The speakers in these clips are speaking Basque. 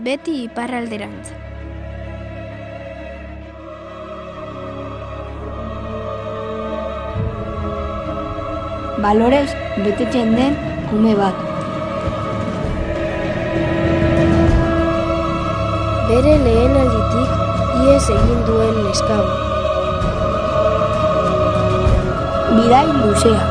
beti iparralderantz. Balorez betetzen den ume bat. Bere lehen alditik ihes egin duen neska bat. Bidai luzea.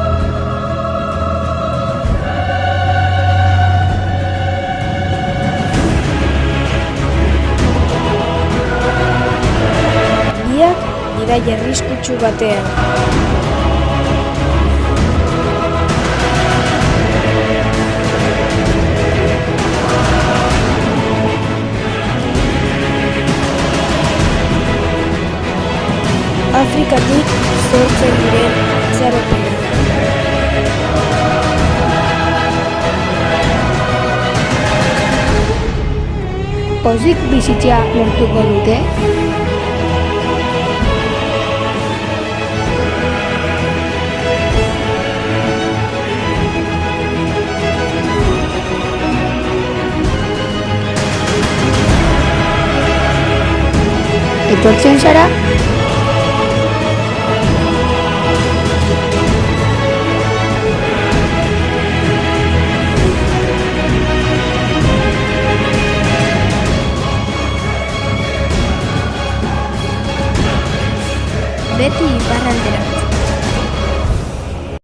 Biak bidai arriskutsu batean. Afrikatik sortzen diren itxaropenak. Pozik bizitzea lortuko dute? Etortzen zara?